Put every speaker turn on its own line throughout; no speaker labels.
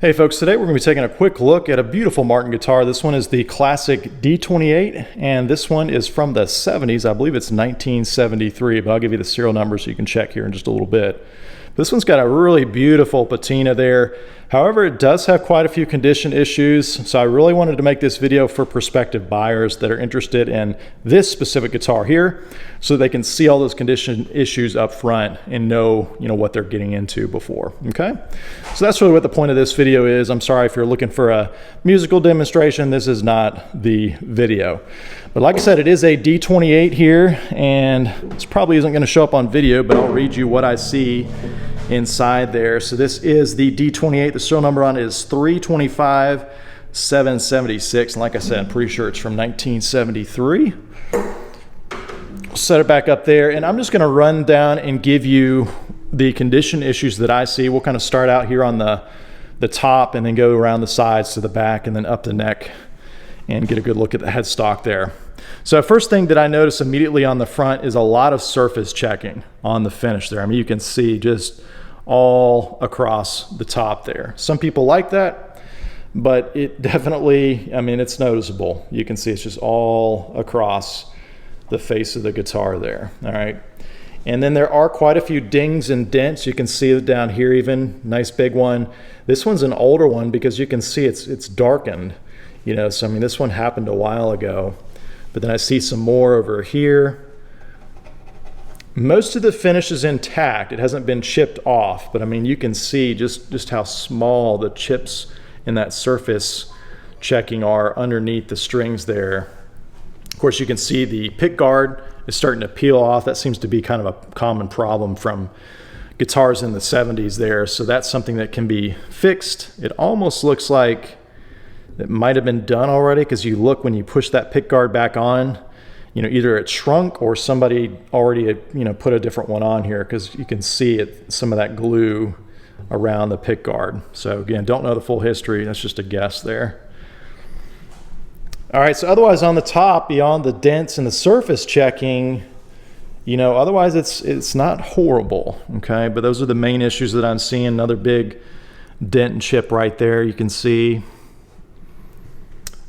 Hey folks, today we're going to be taking a quick look at a beautiful Martin guitar. This one is the classic D28, and this one is from the 70s. I believe it's 1973, but I'll give you the serial number so you can check here in just a little bit. This one's got a really beautiful patina there. However, it does have quite a few condition issues, so I really wanted to make this video for prospective buyers that are interested in this specific guitar here, so they can see all those condition issues up front and know, what they're getting into before. Okay, so that's really what the point of this video is. I'm sorry if you're looking for a musical demonstration. This is not the video. But like I said, it is a D28 here, and this probably isn't going to show up on video, but I'll read you what I see inside there. So this is the D28. The serial number on it is 325776. And like I said, I'm pretty sure it's from 1973. Set it back up there, and I'm just going to run down and give you the condition issues that I see. We'll kind of start out here on the top and then go around the sides to the back and then up the neck and get a good look at the headstock there. So first thing that I notice immediately on the front is a lot of surface checking on the finish there. I mean, you can see just all across the top there. Some people like that, but it definitely, it's noticeable. You can see it's just all across the face of the guitar there. All right. And then there are quite a few dings and dents. You can see it down here even. Nice big one. This one's an older one because you can see it's darkened. So this one happened a while ago. But then I see some more over here. Most of the finish is intact. It hasn't been chipped off, but you can see just how small the chips in that surface checking are underneath the strings there. Of course, you can see the pick guard is starting to peel off. That seems to be kind of a common problem from guitars in the 70s there. So that's something that can be fixed. It almost looks like it might have been done already, because you look when you push that pick guard back on, either it shrunk or somebody already put a different one on here, because you can see some of that glue around the pick guard. So again, don't know the full history. That's just a guess there. All right, so otherwise on the top, beyond the dents and the surface checking, otherwise it's not horrible, okay? But those are the main issues that I'm seeing. Another big dent and chip right there, you can see.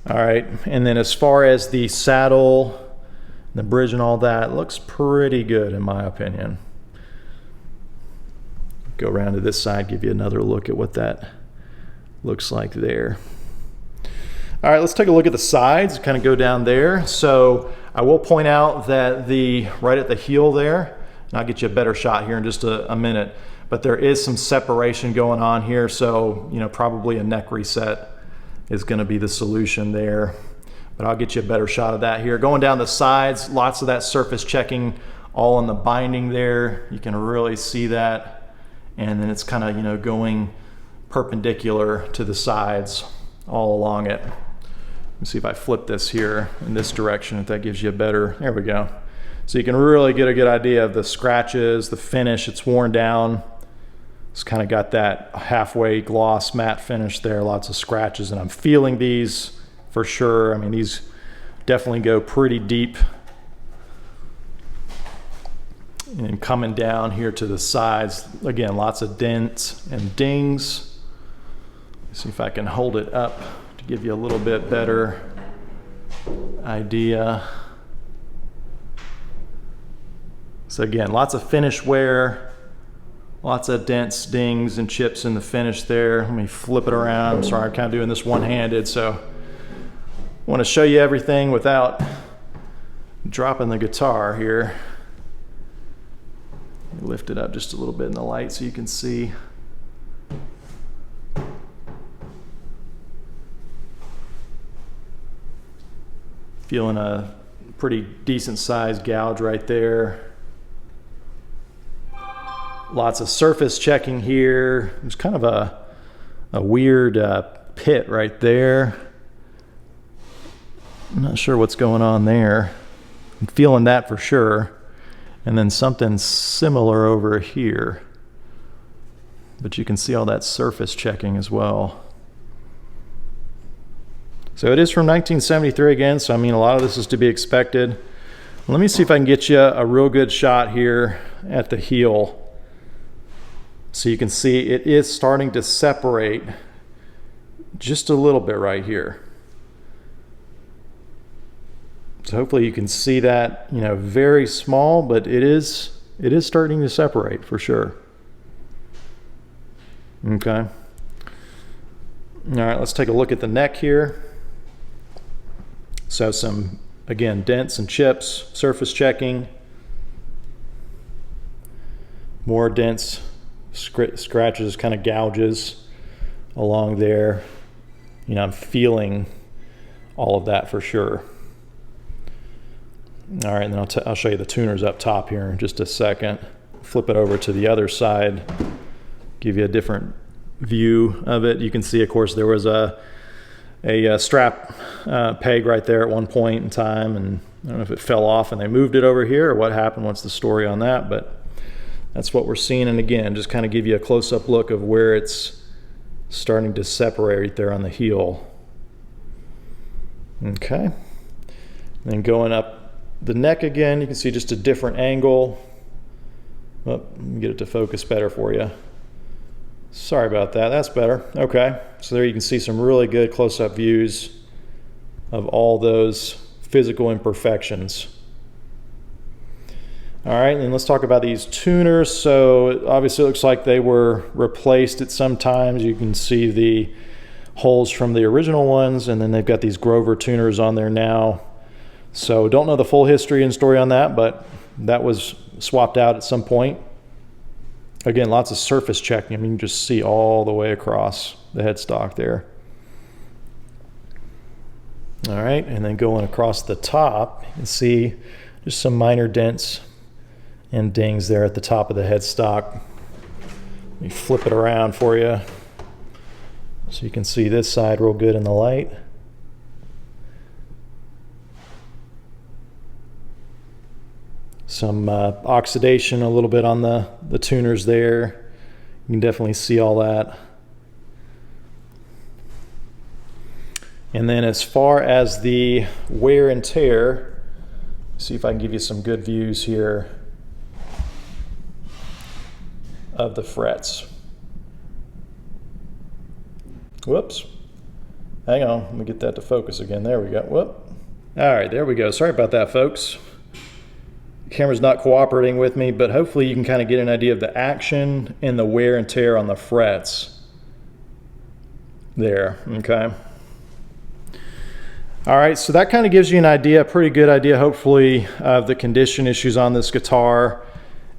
All right, and then as far as the saddle, the bridge and all that, it looks pretty good in my opinion. Go around to this side, give you another look at what that looks like there. All right, let's take a look at the sides, kind of go down there. So I will point out that right at the heel there, and I'll get you a better shot here in just a minute, but there is some separation going on here. So, probably a neck reset is going to be the solution there, but I'll get you a better shot of that here. Going down the sides, lots of that surface checking all on the binding there. You can really see that. And then it's kind of, going perpendicular to the sides all along it. Let me see if I flip this here in this direction, if that gives you a better, there we go. So you can really get a good idea of the scratches, the finish. It's worn down. It's kind of got that halfway gloss matte finish there, lots of scratches, and I'm feeling these for sure. These definitely go pretty deep. And coming down here to the sides, again, lots of dents and dings. Let's see if I can hold it up to give you a little bit better idea. So again, lots of finish wear. Lots of dents, dings, and chips in the finish there. Let me flip it around. I'm sorry, I'm kind of doing this one-handed, so I want to show you everything without dropping the guitar here. Lift it up just a little bit in the light so you can see. Feeling a pretty decent sized gouge right there. Lots of surface checking here. There's kind of a weird pit right there. I'm not sure what's going on there. I'm feeling that for sure. And then something similar over here. But you can see all that surface checking as well. So it is from 1973 again, so a lot of this is to be expected. Let me see if I can get you a real good shot here at the heel. So you can see it is starting to separate just a little bit right here. So hopefully you can see that, you know, very small, but it is starting to separate for sure. Okay. All right, let's take a look at the neck here. So some, again, dents and chips, surface checking. More dents, scratches, kind of gouges along there. You know, I'm feeling all of that for sure. All right, and then I'll show you the tuners up top here in just a second. Flip it over to the other side, give you a different view of it. You can see, of course, there was a strap peg right there at one point in time, and I don't know if it fell off and they moved it over here or what happened, what's the story on that, but that's what we're seeing. And again, just kind of give you a close-up look of where it's starting to separate right there on the heel. Okay, and then going up the neck again, you can see just a different angle. Oh, let me get it to focus better for you. Sorry about that, that's better. Okay, so there you can see some really good close-up views of all those physical imperfections. All right, and then let's talk about these tuners. So obviously it looks like they were replaced at some times. You can see the holes from the original ones, and then they've got these Grover tuners on there now. So don't know the full history and story on that, but that was swapped out at some point. Again, lots of surface checking. I mean, you can just see all the way across the headstock there. All right, and then going across the top, you can see just some minor dents and dings there at the top of the headstock. Let me flip it around for you so you can see this side real good in the light. Some oxidation a little bit on the tuners there. You can definitely see all that. And then as far as the wear and tear, see if I can give you some good views here of the frets. Whoops. Hang on, let me get that to focus again. There we go. Whoop. All right, there we go. Sorry about that, folks. Camera's not cooperating with me, but hopefully you can kind of get an idea of the action and the wear and tear on the frets there. Okay. All right, so that kind of gives you an idea, a pretty good idea, hopefully, of the condition issues on this guitar,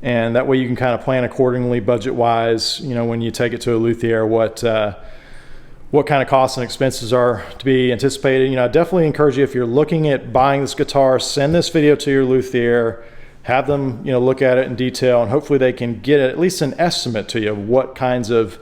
and that way you can kind of plan accordingly, budget-wise. You know, when you take it to a luthier, what kind of costs and expenses are to be anticipated. You know, I definitely encourage you, if you're looking at buying this guitar, send this video to your luthier. Have them, you know, look at it in detail, and hopefully they can get at least an estimate to you of what kinds of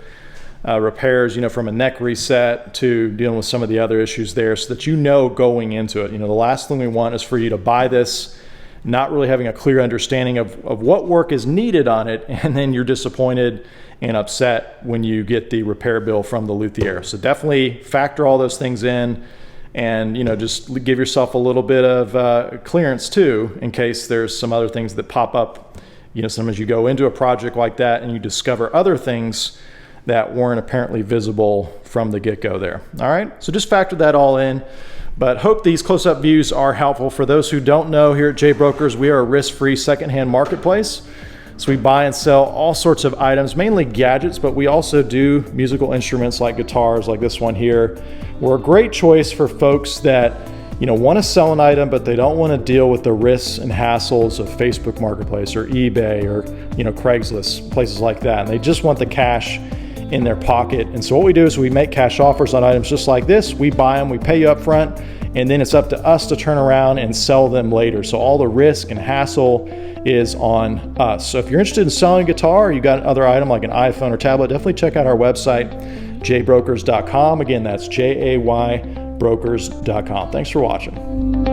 repairs, you know, from a neck reset to dealing with some of the other issues there, so that you know going into it. You know, the last thing we want is for you to buy this not really having a clear understanding of what work is needed on it, and then you're disappointed and upset when you get the repair bill from the luthier. So definitely factor all those things in, and, you know, just give yourself a little bit of clearance too, in case there's some other things that pop up. You know, sometimes you go into a project like that and you discover other things that weren't apparently visible from the get-go there. All right, so just factor that all in. But hope these close-up views are helpful. For those who don't know, here at J Brokers, we are a risk-free secondhand marketplace. So we buy and sell all sorts of items, mainly gadgets, but we also do musical instruments like guitars, like this one here. We're a great choice for folks that, you know, want to sell an item, but they don't want to deal with the risks and hassles of Facebook Marketplace or eBay or, you know, Craigslist, places like that. And they just want the cash in their pocket. And so what we do is we make cash offers on items just like this. We buy them, we pay you up front, and then it's up to us to turn around and sell them later. So all the risk and hassle is on us. So if you're interested in selling a guitar, or you got another item like an iPhone or tablet, definitely check out our website, jaybrokers.com. Again, that's JAYbrokers.com. Thanks for watching.